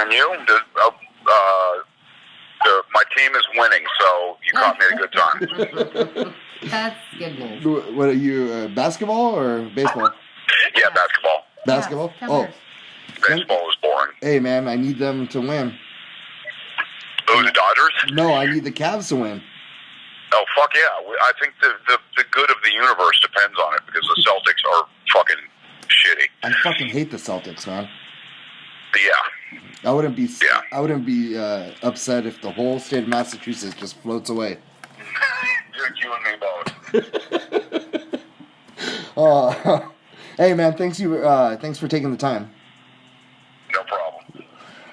And you? My team is winning, so you caught me at a good time. That's good news. What are you, basketball or baseball? Yeah, basketball. Basketball? Yeah, Baseball was boring. Hey, man, I need them to win. Oh, the Dodgers? No, I need the Cavs to win. Oh, fuck yeah. I think the good of the universe depends on it because the Celtics are fucking shitty. I fucking hate the Celtics, man. Yeah. I wouldn't be upset if the whole state of Massachusetts just floats away. You and me both. Hey man, thanks for taking the time. No problem.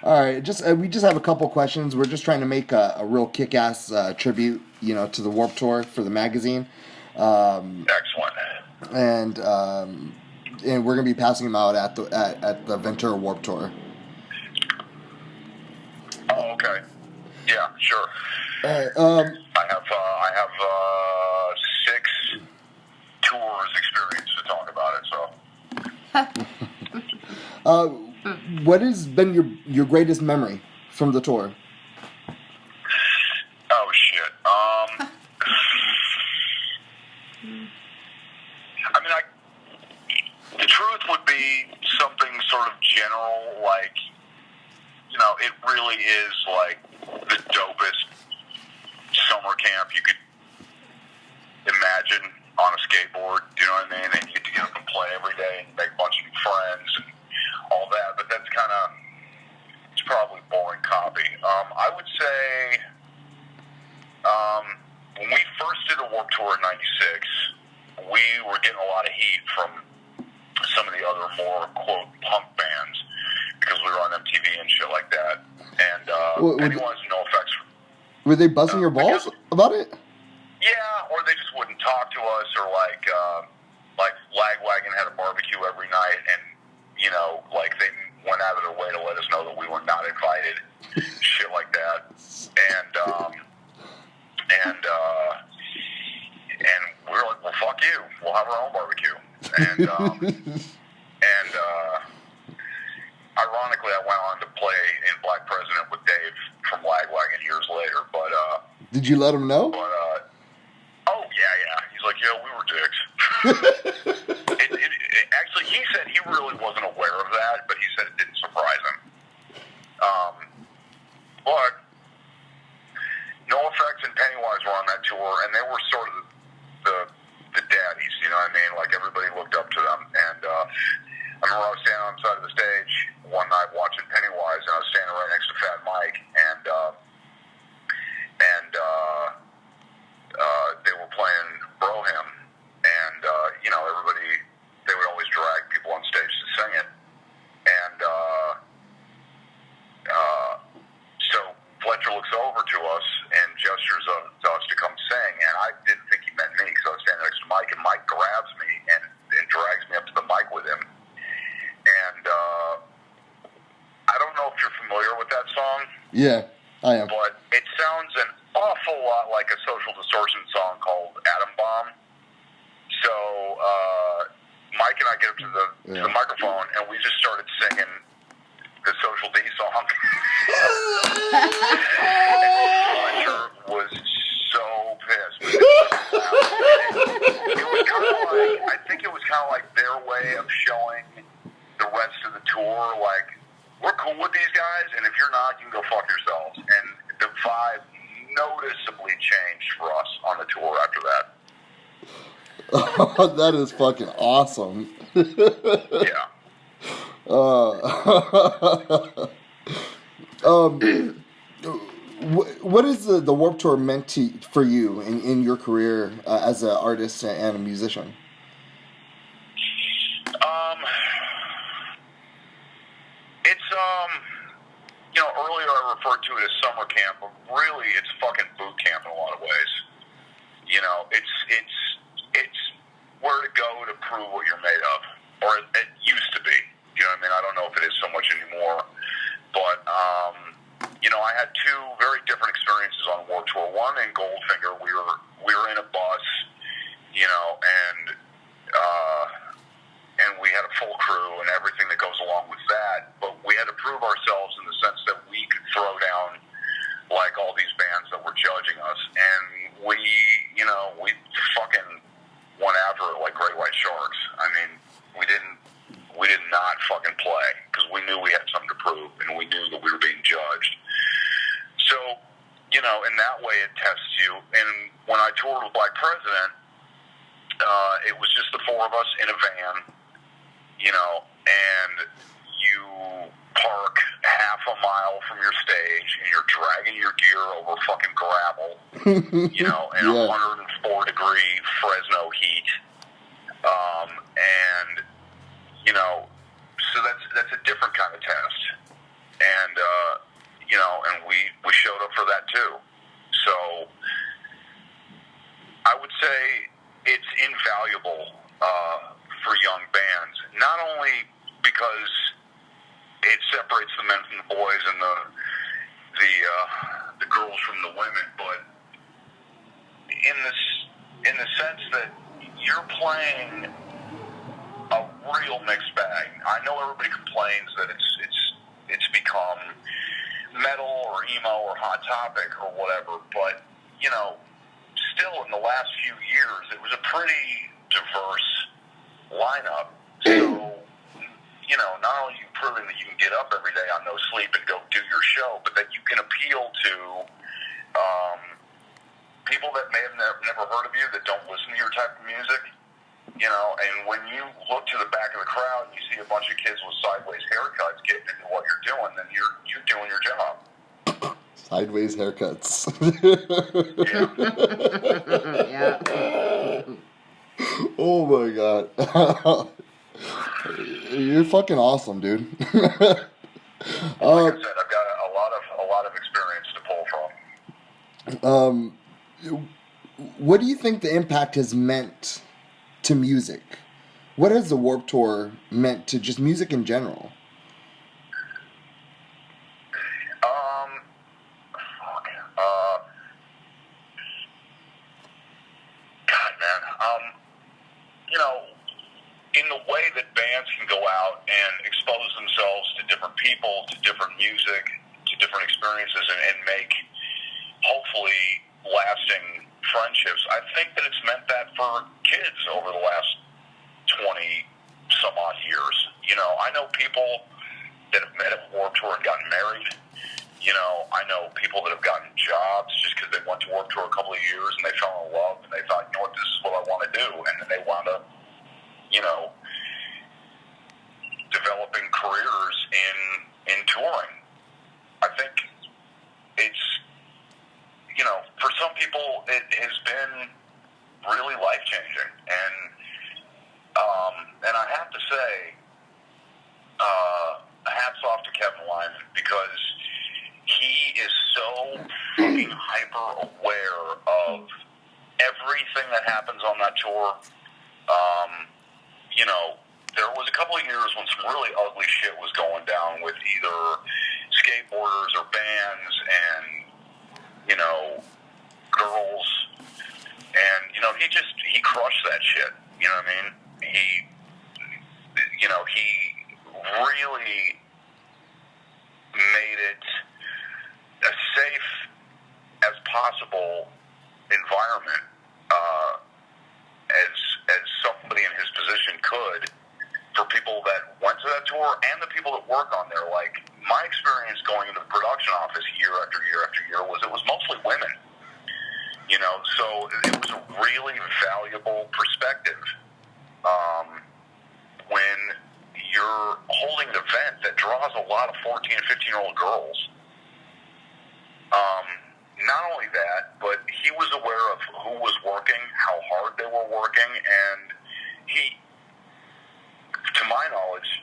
All right, we just have a couple questions. We're just trying to make a real kick-ass tribute, to the Warped Tour for the magazine. Excellent. And we're gonna be passing them out at the Ventura Warped Tour. Oh, okay. Yeah, sure. All right. I have 6 tours experience to talk about it. So. What has been your greatest memory from the tour? Oh shit. The truth would be something sort of general, like, it really is like the dopest summer camp you could imagine on a skateboard, you know what I mean? And you get to get up and play every day and make a bunch of new friends and all that, but that's it's probably boring copy. I would say, when we first did the Warped Tour in '96, we were getting a lot of heat from some of the other more, quote, punk bands because we were on MTV and shit like that. And Pennywise and NoFX. Were they busting your balls about it? Yeah, or they just wouldn't talk to us, or like Lagwagon had a barbecue every night, and they went out of their way to let us know that we were not invited, shit like that, and we were like, well, fuck you, we'll have our own barbecue, and ironically, I went on to play in Black President with Dave from Lagwagon years later, but did you let him know? But oh yeah, he's like, yeah, we were dicks. Actually, he said he really wasn't aware of that, but he said it didn't surprise him. But NoFX and Pennywise were on that tour, and they were sort of the daddies, you know what I mean? Like, everybody looked up to them. And I remember I was standing on the side of the stage one night watching Pennywise, and I was standing right next to Fat Mike, and they were playing Broham, and everybody, they would always drag people on stage to sing it, and so Fletcher looks over to us and gestures to us to come sing, and I didn't think he meant me because I was standing next to Mike, and Mike grabs me and drags me up to the mic with him, and I don't know if you're familiar with that song. Yeah, I am. But it sounds an awful lot like a Social Distortion song called Atom Bomb. So Mike and I get up to the microphone, and we just started singing the Social D song. And Fletcher was so pissed. It was kind of like, I think it was kind of like their way of showing the rest of the tour, like, we're cool with these guys, and if you're not, you can go fuck yourselves. And the vibe noticeably changed for us on the tour after that. That is fucking awesome. Yeah. What is the Warped Tour meant for you in your career as an artist and a musician? It's earlier I referred to it as summer camp, but really it's fucking boot camp in a lot of ways. It's where to go to prove what you're made of, or it used to be. You know what I mean? I don't know if it is so much anymore, but I had 2 very different experiences on Warped Tour. One in Goldfinger, we were in a bus, and we had a full crew and everything that goes along with that. But we had to prove ourselves in the sense that Great White Sharks. I mean, we did not fucking play because we knew we had something to prove, and we knew that we were being judged. So, you know, in that way, it tests you. And when I toured with Black President, it was just the four of us in a van, you know, and you park half a mile from your stage, and you're dragging your gear over fucking gravel, you know, in 104-degree Fresno heat, and you know, so that's a different kind of test, and you know, and we showed up for that too. So I would say it's invaluable for young bands, not only because it separates the men from the boys and the girls from the women, but in the sense that you're playing a real mixed bag. I know everybody complains that it's become metal or emo or Hot Topic or whatever, but you know, still in the last few years, it was a pretty diverse lineup. So, you know, not only are you proving that you can get up every day on no sleep and go do your show, but that you can appeal to people that may have never heard of you, that don't listen to your type of music. You know, and when you look to the back of the crowd and you see a bunch of kids with sideways haircuts getting into what you're doing, then you're doing your job. Sideways haircuts. Yeah. Oh my god. You're fucking awesome, dude. Like I said, I've got a lot of experience to pull from. What do you think the impact has meant to music? What has the Warped Tour meant to just music in general? God, man. You know, in the way that bands can go out and expose themselves to different people, to different music, to different experiences, and make, hopefully, lasting friendships, I think that it's meant that for kids over the last 20-some-odd years. You know, I know people that have met at Warped Tour and gotten married. You know, I know people that have gotten jobs just because they went to Warped Tour a couple of years and they fell in love and they thought, you know what, this is what I want to do. And then they wound up, you know, developing careers in touring. I think it's, you know, for some people it has been really life-changing. And I have to say, hats off to Kevin Lyman, because he is so fucking hyper-aware of everything that happens on that tour. You know, there was a couple of years when some really ugly shit was going down with either skateboarders or bands and, you know, girls. And, you know, he crushed that shit. You know what I mean? He really made it as safe as possible environment as somebody in his position could for people that went to that tour and the people that work on there. Like, my experience going into the production office year after year after year was it was mostly women. You know, so it was a really valuable perspective when you're holding an event that draws a lot of 14 and 15-year-old girls. Not only that, but he was aware of who was working, how hard they were working, and he, to my knowledge,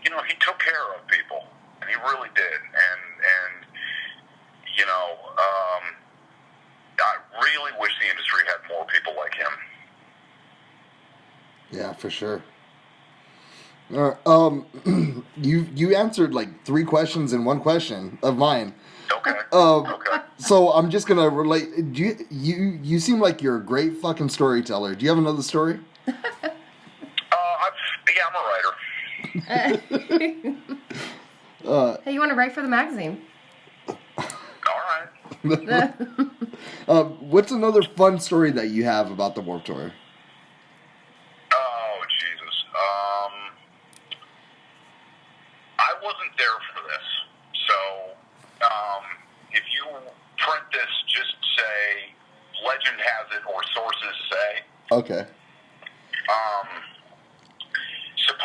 you know, he took care of people, and he really did. And you know, I really wish the industry had more people like him. Yeah, for sure. You answered like 3 questions in 1 question of mine. Okay. Okay. So I'm just gonna relate. You seem like you're a great fucking storyteller. Do you have another story? I'm a writer. Hey, you want to write for the magazine? All right. What's another fun story that you have about the Warped Tour?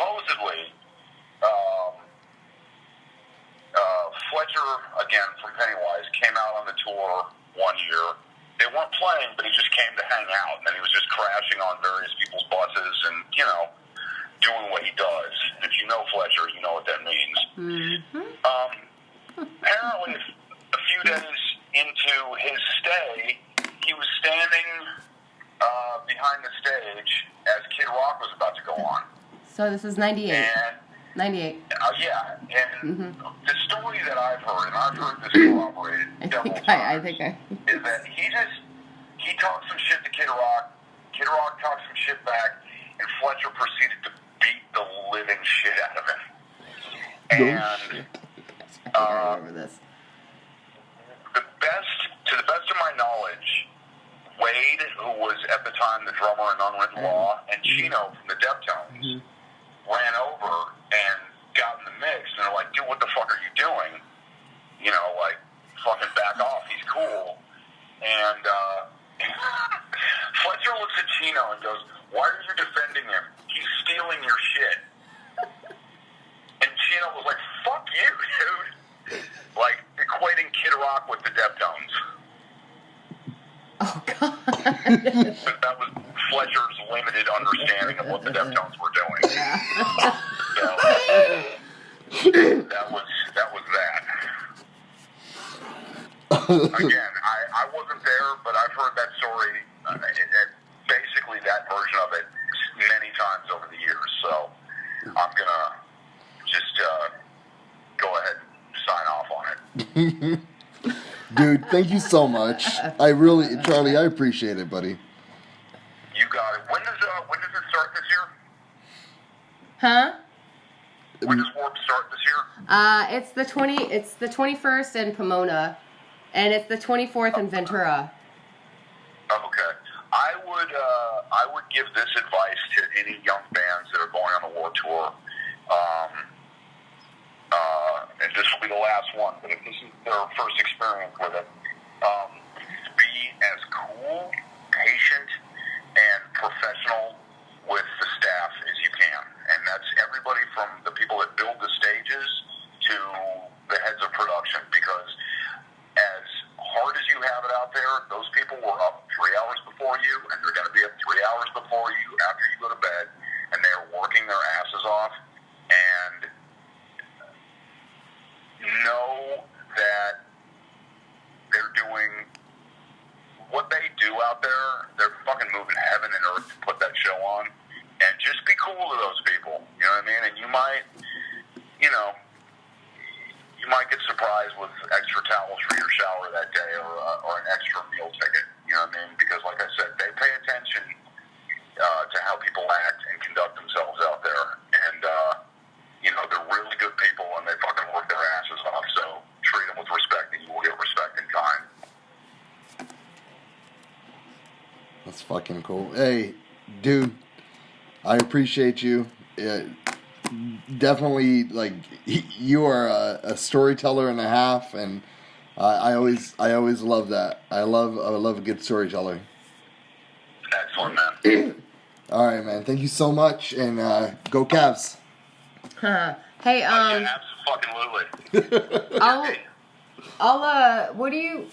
supposedly, Fletcher, again, from Pennywise, came out on the tour one year. They weren't playing, but he just came to hang out, and then he was just crashing on various people's buses and, doing what he does. And if you know Fletcher, you know what that means. Mm-hmm. Apparently, a few days into his stay, he was standing behind the stage as Kid Rock was about to go on. So this is 98. And 98. yeah, and the story that I've heard, and I've heard this corroborated several times, is that he talked some shit to Kid Rock, Kid Rock talked some shit back, and Fletcher proceeded to beat the living shit out of him. And I remember this. To the best of my knowledge, Wade, who was at the time the drummer in Unwritten Law, and Chino from the Deftones, ran over and got in the mix, and they're like, dude, what the fuck are you doing? Fucking back off, he's cool. And Fletcher looks at Chino and goes, why are you defending him? He's stealing your shit. And Chino was like, fuck you, dude. Equating Kid Rock with the Deftones. Oh, God. But that was Fletcher's limited understanding of what the Deftones were doing. Yeah. So, that was that. Again, I wasn't there, but I've heard that story, basically that version of it, many times over the years. So I'm going to just go ahead and sign off on it. Dude, thank you so much. Charlie, I appreciate it, buddy. You got it. When does it start this year? Huh? When does Warp start this year? It's the 21st in Pomona, and it's the 24th in Ventura. Okay. I would give this advice to any young bands that are going on the Warp Tour. And this will be the last one, but if this is their first experience with it, be as cool, patient, and professional with the staff as you can. And that's everybody from the people that build the stages to the heads of production, because as hard as you have it out there, those people were up 3 hours before you, and they're going to be up 3 hours before you after you go to bed, and they're working their asses off. And know that they're doing what they do out there. They're fucking moving heaven and earth to put that show on. And just be cool to those people. You know what I mean? And you might get surprised with extra towels for your shower that day, or an extra meal ticket. You know what I mean? Because, like I said, they pay attention to how people act and conduct themselves out there. And, they're really good people, and they fucking work their asses off. So treat them with respect, and you will get respect in kind. That's fucking cool. Hey, dude, I appreciate you. Definitely, you are a storyteller and a half, and I always love that. I love a good storyteller. Excellent, man. All right, man. Thank you so much, and go Cavs. Hey, yeah, absolutely. I'll what do you